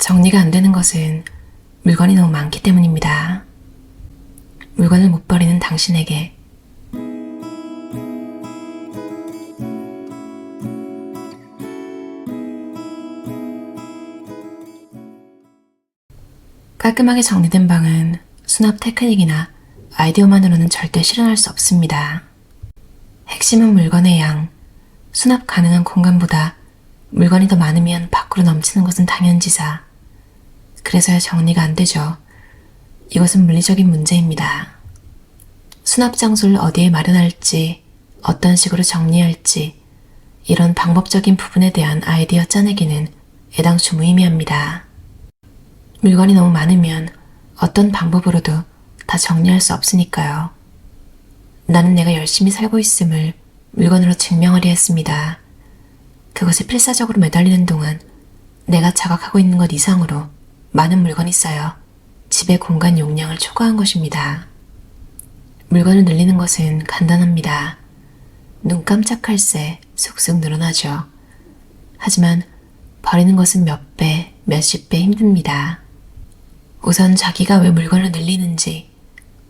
정리가 안 되는 것은 물건이 너무 많기 때문입니다. 물건을 못 버리는 당신에게 깔끔하게 정리된 방은 수납 테크닉이나 아이디어만으로는 절대 실현할 수 없습니다. 핵심은 물건의 양, 수납 가능한 공간보다 물건이 더 많으면 밖으로 넘치는 것은 당연지사. 그래서야 정리가 안 되죠. 이것은 물리적인 문제입니다. 수납 장소를 어디에 마련할지, 어떤 식으로 정리할지, 이런 방법적인 부분에 대한 아이디어 짜내기는 애당초 무의미합니다. 물건이 너무 많으면 어떤 방법으로도 다 정리할 수 없으니까요. 나는 내가 열심히 살고 있음을 물건으로 증명하려 했습니다. 그것에 필사적으로 매달리는 동안 내가 자각하고 있는 것 이상으로 많은 물건이 쌓여 집의 공간 용량을 초과한 것입니다. 물건을 늘리는 것은 간단합니다. 눈 깜짝할 새 쑥쑥 늘어나죠. 하지만 버리는 것은 몇 배, 몇십 배 힘듭니다. 우선 자기가 왜 물건을 늘리는지,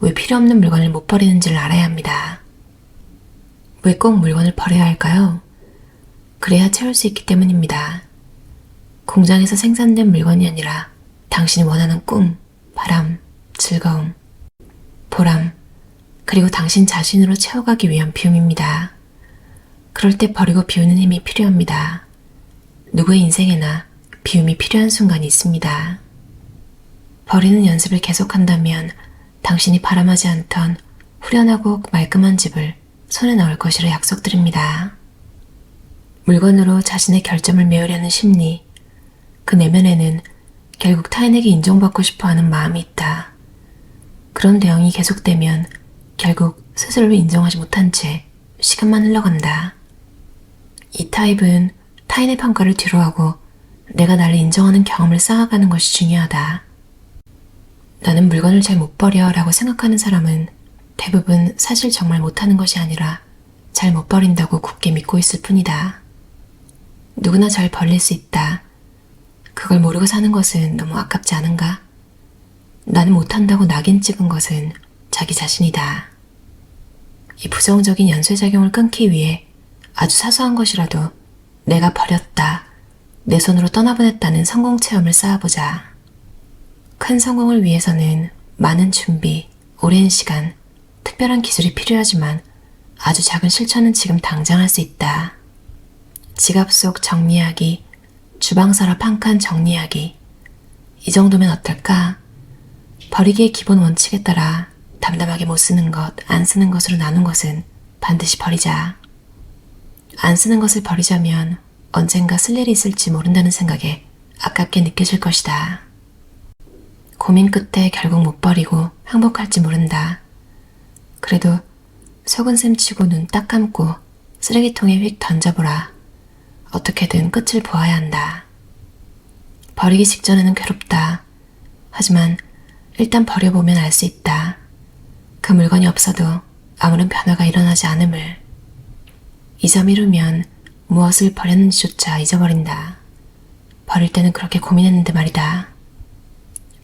왜 필요 없는 물건을 못 버리는지를 알아야 합니다. 왜 꼭 물건을 버려야 할까요? 그래야 채울 수 있기 때문입니다. 공장에서 생산된 물건이 아니라 당신이 원하는 꿈, 바람, 즐거움, 보람, 그리고 당신 자신으로 채워가기 위한 비움입니다. 그럴 때 버리고 비우는 힘이 필요합니다. 누구의 인생에나 비움이 필요한 순간이 있습니다. 버리는 연습을 계속한다면 당신이 바람하지 않던 후련하고 말끔한 집을 손에 넣을 것이라 약속드립니다. 물건으로 자신의 결점을 메우려는 심리, 그 내면에는 결국 타인에게 인정받고 싶어하는 마음이 있다. 그런 대응이 계속되면 결국 스스로를 인정하지 못한 채 시간만 흘러간다. 이 타입은 타인의 평가를 뒤로하고 내가 나를 인정하는 경험을 쌓아가는 것이 중요하다. 나는 물건을 잘 못 버려 라고 생각하는 사람은 대부분 사실 정말 못하는 것이 아니라 잘 못 버린다고 굳게 믿고 있을 뿐이다. 누구나 잘 버릴 수 있다. 그걸 모르고 사는 것은 너무 아깝지 않은가? 나는 못한다고 낙인 찍은 것은 자기 자신이다. 이 부정적인 연쇄작용을 끊기 위해 아주 사소한 것이라도 내가 버렸다, 내 손으로 떠나보냈다는 성공 체험을 쌓아보자. 큰 성공을 위해서는 많은 준비, 오랜 시간, 특별한 기술이 필요하지만 아주 작은 실천은 지금 당장 할 수 있다. 지갑 속 정리하기, 주방 서랍 한 칸 정리하기. 이 정도면 어떨까? 버리기의 기본 원칙에 따라 담담하게 못 쓰는 것, 안 쓰는 것으로 나눈 것은 반드시 버리자. 안 쓰는 것을 버리자면 언젠가 쓸 일이 있을지 모른다는 생각에 아깝게 느껴질 것이다. 고민 끝에 결국 못 버리고 행복할지 모른다. 그래도 속은 셈치고 눈 딱 감고 쓰레기통에 휙 던져보라. 어떻게든 끝을 보아야 한다. 버리기 직전에는 괴롭다. 하지만 일단 버려보면 알 수 있다. 그 물건이 없어도 아무런 변화가 일어나지 않음을. 2, 3일 후면 무엇을 버렸는지조차 잊어버린다. 버릴 때는 그렇게 고민했는데 말이다.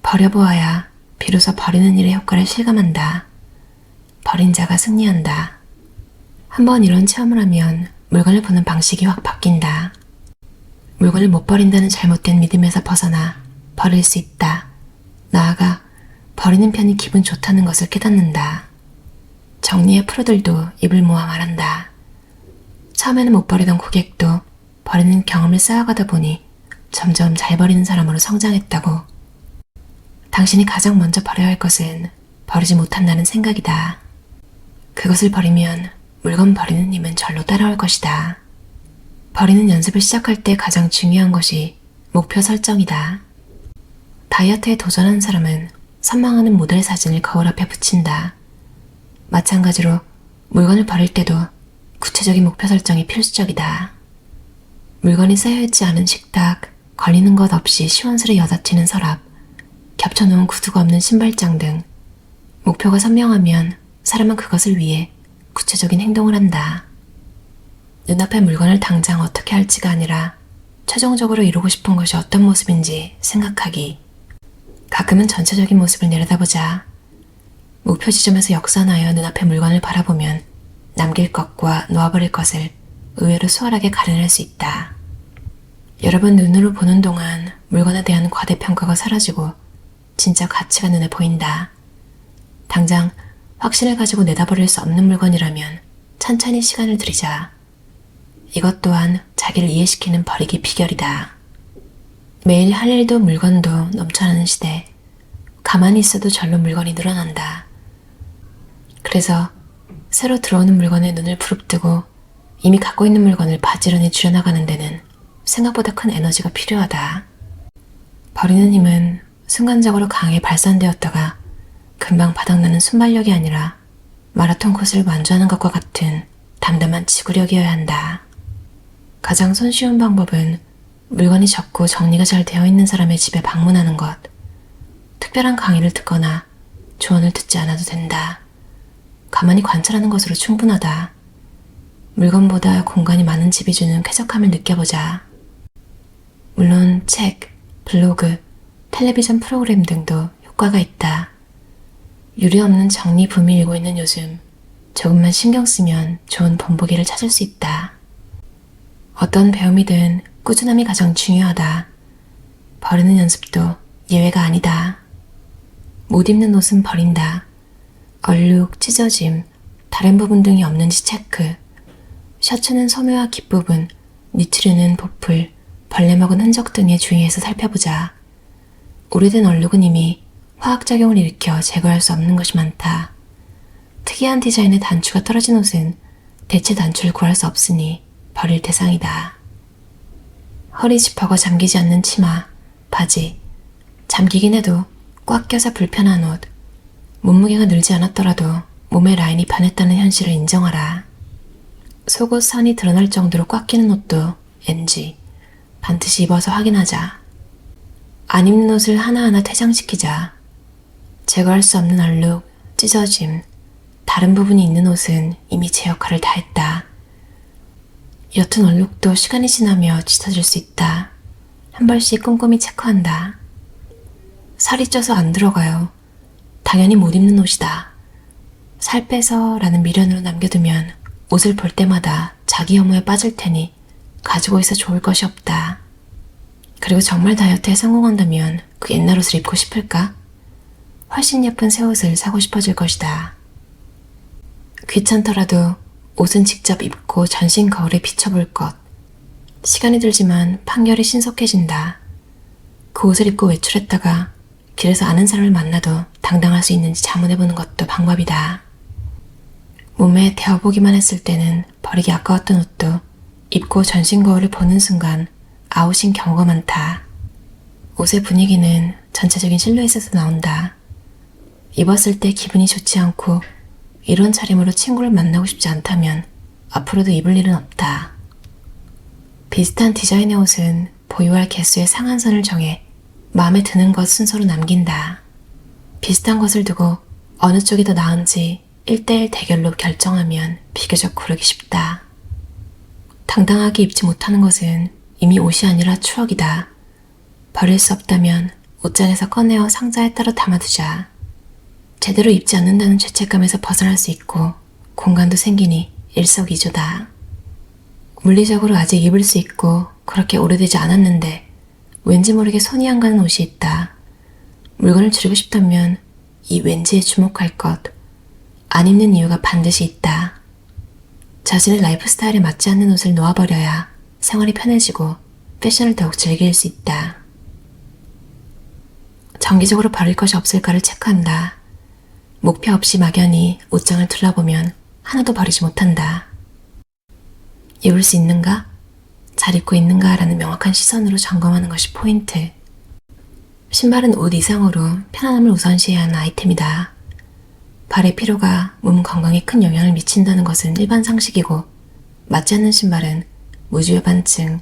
버려보아야 비로소 버리는 일의 효과를 실감한다. 버린 자가 승리한다. 한번 이런 체험을 하면 물건을 보는 방식이 확 바뀐다. 물건을 못 버린다는 잘못된 믿음에서 벗어나 버릴 수 있다. 나아가 버리는 편이 기분 좋다는 것을 깨닫는다. 정리의 프로들도 입을 모아 말한다. 처음에는 못 버리던 고객도 버리는 경험을 쌓아가다 보니 점점 잘 버리는 사람으로 성장했다고. 당신이 가장 먼저 버려야 할 것은 버리지 못한다는 생각이다. 그것을 버리면 물건 버리는 힘은 절로 따라올 것이다. 버리는 연습을 시작할 때 가장 중요한 것이 목표 설정이다. 다이어트에 도전하는 사람은 선망하는 모델 사진을 거울 앞에 붙인다. 마찬가지로 물건을 버릴 때도 구체적인 목표 설정이 필수적이다. 물건이 쌓여있지 않은 식탁, 걸리는 것 없이 시원스레 여닫히는 서랍, 겹쳐놓은 구두가 없는 신발장 등 목표가 선명하면 사람은 그것을 위해 구체적인 행동을 한다. 눈앞의 물건을 당장 어떻게 할지가 아니라 최종적으로 이루고 싶은 것이 어떤 모습인지 생각하기. 가끔은 전체적인 모습을 내려다보자. 목표 지점에서 역산하여 눈앞의 물건을 바라보면 남길 것과 놓아버릴 것을 의외로 수월하게 가려낼 수 있다. 여러 번 눈으로 보는 동안 물건에 대한 과대평가가 사라지고 진짜 가치가 눈에 보인다. 당장 확신을 가지고 내다버릴 수 없는 물건이라면 천천히 시간을 들이자. 이것 또한 자기를 이해시키는 버리기 비결이다. 매일 할 일도 물건도 넘쳐나는 시대. 가만히 있어도 절로 물건이 늘어난다. 그래서 새로 들어오는 물건에 눈을 부릅뜨고 이미 갖고 있는 물건을 바지런히 줄여나가는 데는 생각보다 큰 에너지가 필요하다. 버리는 힘은 순간적으로 강하게 발산되었다가 금방 바닥나는 순발력이 아니라 마라톤 코스를 완주하는 것과 같은 담담한 지구력이어야 한다. 가장 손쉬운 방법은 물건이 적고 정리가 잘 되어 있는 사람의 집에 방문하는 것. 특별한 강의를 듣거나 조언을 듣지 않아도 된다. 가만히 관찰하는 것으로 충분하다. 물건보다 공간이 많은 집이 주는 쾌적함을 느껴보자. 물론 책, 블로그, 텔레비전 프로그램 등도 효과가 있다. 유례없는 정리 붐이 일고 있는 요즘 조금만 신경 쓰면 좋은 본보기를 찾을 수 있다. 어떤 배움이든 꾸준함이 가장 중요하다. 버리는 연습도 예외가 아니다. 못 입는 옷은 버린다. 얼룩, 찢어짐, 다른 부분 등이 없는지 체크. 셔츠는 소매와 깃부분, 니트류는 보풀, 벌레 먹은 흔적 등에 주의해서 살펴보자. 오래된 얼룩은 이미 화학작용을 일으켜 제거할 수 없는 것이 많다. 특이한 디자인의 단추가 떨어진 옷은 대체 단추를 구할 수 없으니 버릴 대상이다. 허리 지퍼가 잠기지 않는 치마, 바지, 잠기긴 해도 꽉 껴서 불편한 옷, 몸무게가 늘지 않았더라도 몸의 라인이 변했다는 현실을 인정하라. 속옷 선이 드러날 정도로 꽉 끼는 옷도 NG, 반드시 입어서 확인하자. 안 입는 옷을 하나하나 퇴장시키자. 제거할 수 없는 얼룩, 찢어짐, 다른 부분이 있는 옷은 이미 제 역할을 다했다. 옅은 얼룩도 시간이 지나며 짙어질 수 있다. 한 벌씩 꼼꼼히 체크한다. 살이 쪄서 안 들어가요. 당연히 못 입는 옷이다. 살 빼서 라는 미련으로 남겨두면 옷을 볼 때마다 자기 혐오에 빠질 테니 가지고 있어 좋을 것이 없다. 그리고 정말 다이어트에 성공한다면 그 옛날 옷을 입고 싶을까? 훨씬 예쁜 새 옷을 사고 싶어질 것이다. 귀찮더라도 옷은 직접 입고 전신 거울에 비춰볼 것. 시간이 들지만 판결이 신속해진다. 그 옷을 입고 외출했다가 길에서 아는 사람을 만나도 당당할 수 있는지 자문해보는 것도 방법이다. 몸에 대어보기만 했을 때는 버리기 아까웠던 옷도 입고 전신 거울을 보는 순간 아웃인 경우가 많다. 옷의 분위기는 전체적인 실루엣에서 나온다. 입었을 때 기분이 좋지 않고 이런 차림으로 친구를 만나고 싶지 않다면 앞으로도 입을 일은 없다. 비슷한 디자인의 옷은 보유할 개수의 상한선을 정해 마음에 드는 것 순서로 남긴다. 비슷한 것을 두고 어느 쪽이 더 나은지 1대1 대결로 결정하면 비교적 고르기 쉽다. 당당하게 입지 못하는 것은 이미 옷이 아니라 추억이다. 버릴 수 없다면 옷장에서 꺼내어 상자에 따로 담아두자. 제대로 입지 않는다는 죄책감에서 벗어날 수 있고 공간도 생기니 일석이조다. 물리적으로 아직 입을 수 있고 그렇게 오래되지 않았는데 왠지 모르게 손이 안 가는 옷이 있다. 물건을 줄이고 싶다면 이 왠지에 주목할 것. 안 입는 이유가 반드시 있다. 자신의 라이프 스타일에 맞지 않는 옷을 놓아버려야 생활이 편해지고 패션을 더욱 즐길 수 있다. 정기적으로 버릴 것이 없을까를 체크한다. 목표 없이 막연히 옷장을 둘러보면 하나도 버리지 못한다. 입을 수 있는가? 잘 입고 있는가? 라는 명확한 시선으로 점검하는 것이 포인트. 신발은 옷 이상으로 편안함을 우선시해야 하는 아이템이다. 발의 피로가 몸 건강에 큰 영향을 미친다는 것은 일반 상식이고 맞지 않는 신발은 무주요반증,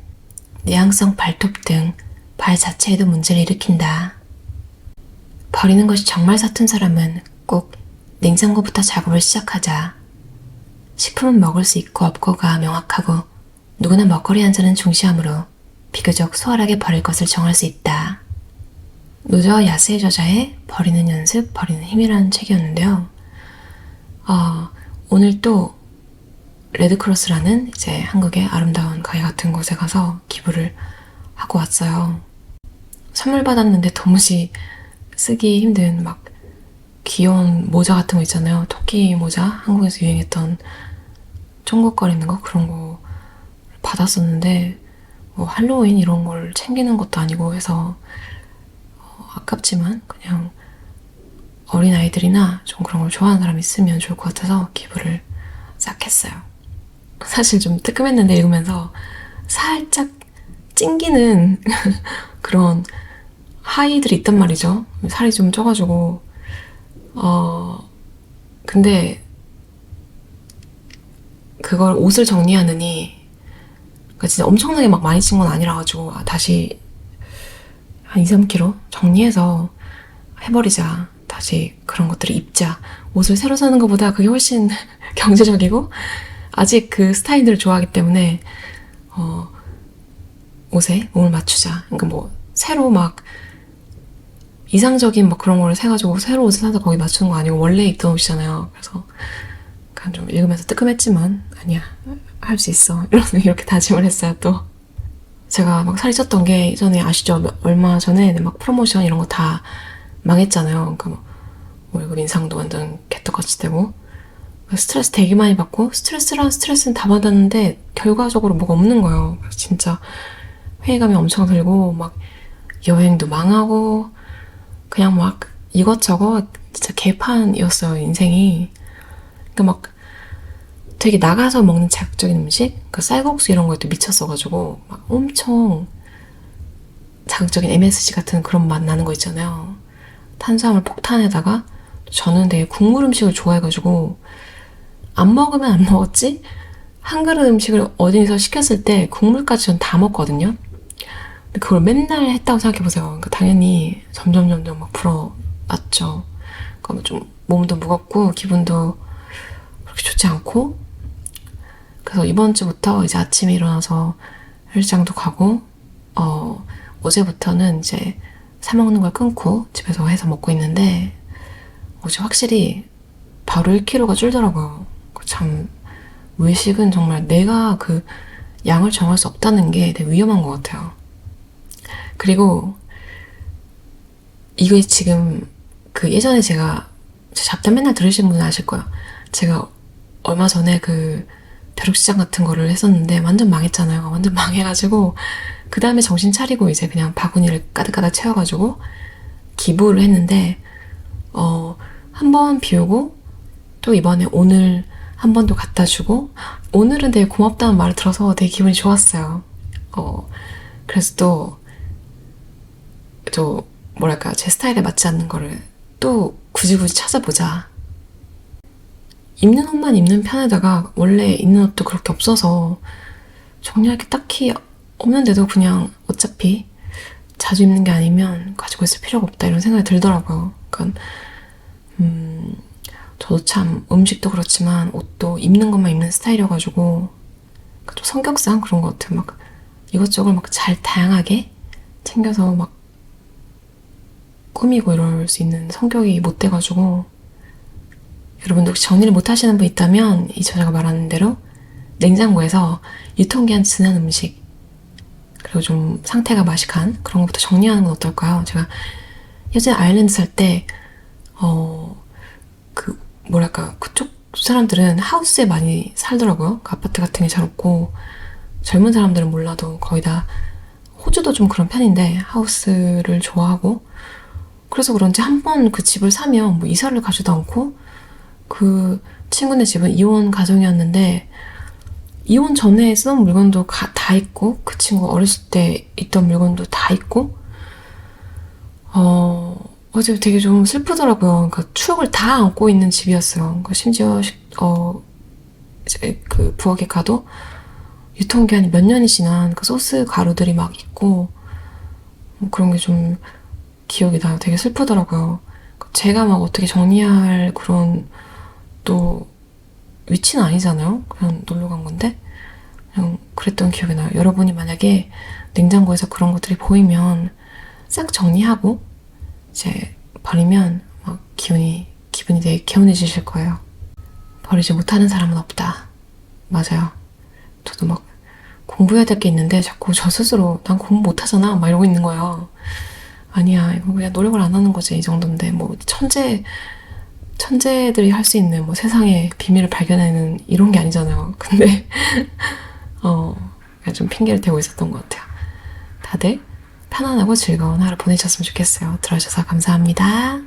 내향성 발톱 등 발 자체에도 문제를 일으킨다. 버리는 것이 정말 서툰 사람은 꼭 냉장고부터 작업을 시작하자. 식품은 먹을 수 있고 없고가 명확하고 누구나 먹거리 한 잔은 중시하므로 비교적 수월하게 버릴 것을 정할 수 있다. 노저와 야스의 저자의 버리는 연습, 버리는 힘이라는 책이었는데요. 오늘 또 레드크로스라는 이제 한국의 아름다운 가게 같은 곳에 가서 기부를 하고 왔어요. 선물 받았는데 도무지 쓰기 힘든 막 귀여운 모자 같은 거 있잖아요. 토끼 모자, 한국에서 유행했던 쫑긋거리는 거, 그런 거 받았었는데 뭐 할로윈 이런 걸 챙기는 것도 아니고 해서 아깝지만 그냥 어린아이들이나 좀 그런 걸 좋아하는 사람 있으면 좋을 것 같아서 기부를 싹 했어요. 사실 좀 뜨끔했는데 읽으면서 살짝 찡기는 그런 하이들이 있단 말이죠. 살이 좀 쪄가지고 근데 그걸 옷을 정리하느니 그러니까 진짜 엄청나게 막 많이 찐 건 아니라가지고 다시 한 2, 3kg 정리해서 해버리자. 다시 그런 것들을 입자. 옷을 새로 사는 것보다 그게 훨씬 경제적이고 아직 그 스타일들을 좋아하기 때문에 옷에 몸을 맞추자. 그러니까 뭐 새로 막 이상적인 막 그런 거를 사가지고 새로 옷을 사서 거기 맞추는 거 아니고 원래 입던 옷이잖아요. 그래서 약간 좀 읽으면서 뜨끔했지만 아니야, 할 수 있어. 이렇게 다짐을 했어요. 또 제가 막 살이 쪘던 게 예전에 아시죠? 얼마 전에 막 프로모션 이런 거 다 망했잖아요. 그러니까 뭐 월급 인상도 완전 개떡같이 되고 스트레스 되게 많이 받고 스트레스는 다 받았는데 결과적으로 뭐가 없는 거예요. 그래서 진짜 회의감이 엄청 들고 막 여행도 망하고 그냥 막 이것저것 진짜 개판이었어요, 인생이. 그러니까 막 되게 나가서 먹는 자극적인 음식, 그 쌀국수 이런 거에도 미쳤어가지고 막 엄청 자극적인 MSG 같은 그런 맛 나는 거 있잖아요. 탄수화물 폭탄에다가 저는 되게 국물 음식을 좋아해가지고 안 먹으면 안 먹었지? 한 그릇 음식을 어디서 시켰을 때 국물까지 전 다 먹거든요. 근데 그걸 맨날 했다고 생각해보세요. 그러니까 당연히 점점 막 불어났죠. 그러니까 좀 몸도 무겁고 기분도 그렇게 좋지 않고 그래서 이번 주부터 이제 아침에 일어나서 헬스장도 가고 어제부터는 이제 사 먹는 걸 끊고 집에서 해서 먹고 있는데 어제 확실히 바로 1kg가 줄더라고요. 참 외식은 정말 내가 그 양을 정할 수 없다는 게 되게 위험한 것 같아요. 그리고 이게 지금 그 예전에 제가 잡담 맨날 들으신 분은 아실 거야. 제가 얼마 전에 그 벼룩시장 같은 거를 했었는데 완전 망했잖아요. 완전 망해가지고 그 다음에 정신 차리고 이제 그냥 바구니를 가득가득 채워가지고 기부를 했는데 한 번 비우고 또 이번에 오늘 한 번 더 갖다 주고 오늘은 되게 고맙다는 말을 들어서 되게 기분이 좋았어요. 그래서 또 뭐랄까 제 스타일에 맞지 않는 거를 또 굳이 찾아보자. 입는 옷만 입는 편에다가 원래 입는 옷도 그렇게 없어서 정리할 게 딱히 없는데도 그냥 어차피 자주 입는 게 아니면 가지고 있을 필요가 없다 이런 생각이 들더라고요. 그러니까 저도 참 음식도 그렇지만 옷도 입는 것만 입는 스타일이어가지고 또 성격상 그런 것 같아요. 막 이것저것 막 잘 다양하게 챙겨서 막 꾸미고 이럴 수 있는 성격이 못 돼가지고 여러분도 혹시 정리를 못 하시는 분 있다면 이 저자가 말하는 대로 냉장고에서 유통기한 지난 음식 그리고 좀 상태가 맛이 간 그런 것부터 정리하는 건 어떨까요? 제가 예전에 아일랜드 살 때 그 뭐랄까 그쪽 사람들은 하우스에 많이 살더라고요. 그 아파트 같은 게 잘 없고 젊은 사람들은 몰라도 거의 다 호주도 좀 그런 편인데 하우스를 좋아하고 그래서 그런지 한 번 그 집을 사면 뭐 이사를 가지도 않고 그 친구네 집은 이혼 가정이었는데 이혼 전에 쓰던 물건도 다 있고 그 친구 어렸을 때 있던 물건도 다 있고 어제 되게 좀 슬프더라고요. 그러니까 추억을 다 안고 있는 집이었어요. 그러니까 심지어 이제 그 부엌에 가도 유통기한이 몇 년이 지난 그 소스 가루들이 막 있고 뭐 그런 게 좀 기억이 나요. 되게 슬프더라고요. 제가 막 어떻게 정리할 그런 또 위치는 아니잖아요. 그냥 놀러 간 건데 그냥 그랬던 기억이 나요. 여러분이 만약에 냉장고에서 그런 것들이 보이면 싹 정리하고 이제 버리면 막 기분이 되게 개운해지실 거예요. 버리지 못하는 사람은 없다. 맞아요. 저도 막 공부해야 될 게 있는데 자꾸 저 스스로 난 공부 못하잖아 막 이러고 있는 거예요. 아니야, 이거 그냥 노력을 안 하는 거지 이 정도인데 뭐 천재들이 할 수 있는 뭐 세상의 비밀을 발견하는 이런 게 아니잖아요. 근데 그냥 좀 핑계를 대고 있었던 것 같아요. 다들 편안하고 즐거운 하루 보내셨으면 좋겠어요. 들어주셔서 감사합니다.